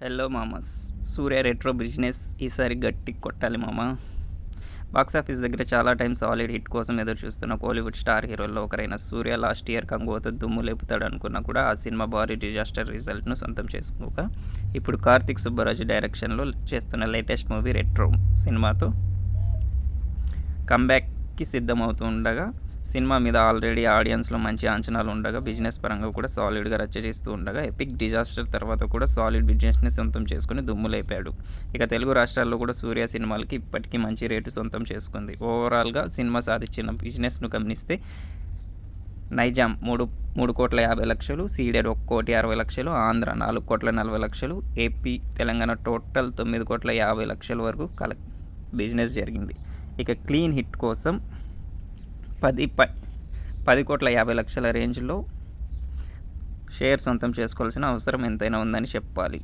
Hello మామస్. సూర్య retro business ఈసారి గట్టి కొట్టాలి మామ. బాక్సాఫీస్ దగ్గర చాలా టైం సాలిడ్ హిట్ కోసం ఎదురు చూస్తున్న కోలీవుడ్ స్టార్ హీరోల్లో ఒకరైన సూర్య లాస్ట్ ఇయర్ కంగువతో దుమ్ము లేపుతాడు అనుకున్నా కూడా ఆ సినిమా భారీ డిజాస్టర్ రిజల్ట్ను సొంతం చేసుకోక ఇప్పుడు కార్తిక్ సుబ్బరాజు డైరెక్షన్లో చేస్తున్న లేటెస్ట్ మూవీ రెట్రో సినిమాతో కంబ్యాక్కి సిద్ధమవుతూ ఉండగా, సినిమా మీద ఆల్రెడీ ఆడియన్స్లో మంచి అంచనాలు ఉండగా, బిజినెస్ పరంగా కూడా సాలిడ్గా రచ్చ చేస్తూ ఉండగా, ఎపిక్ డిజాస్టర్ తర్వాత కూడా సాలిడ్ బిజినెస్ని సొంతం చేసుకుని దుమ్ము లేపాడు. ఇక తెలుగు రాష్ట్రాల్లో కూడా సూర్య సినిమాలకి ఇప్పటికీ మంచి రేటు సొంతం చేసుకుంది. ఓవరాల్గా సినిమా సాధించిన బిజినెస్ను గమనిస్తే Nizam 3,50,00,000, ceded 1,60,00,000, Andhra 4,40,00,000, AP Telangana total 9,50,00,000 వరకు బిజినెస్ జరిగింది. ఇక క్లీన్ హిట్ కోసం 10,50,00,000 రేంజ్లో షేర్ సొంతం చేసుకోవాల్సిన అవసరం ఎంతైనా ఉందని చెప్పాలి.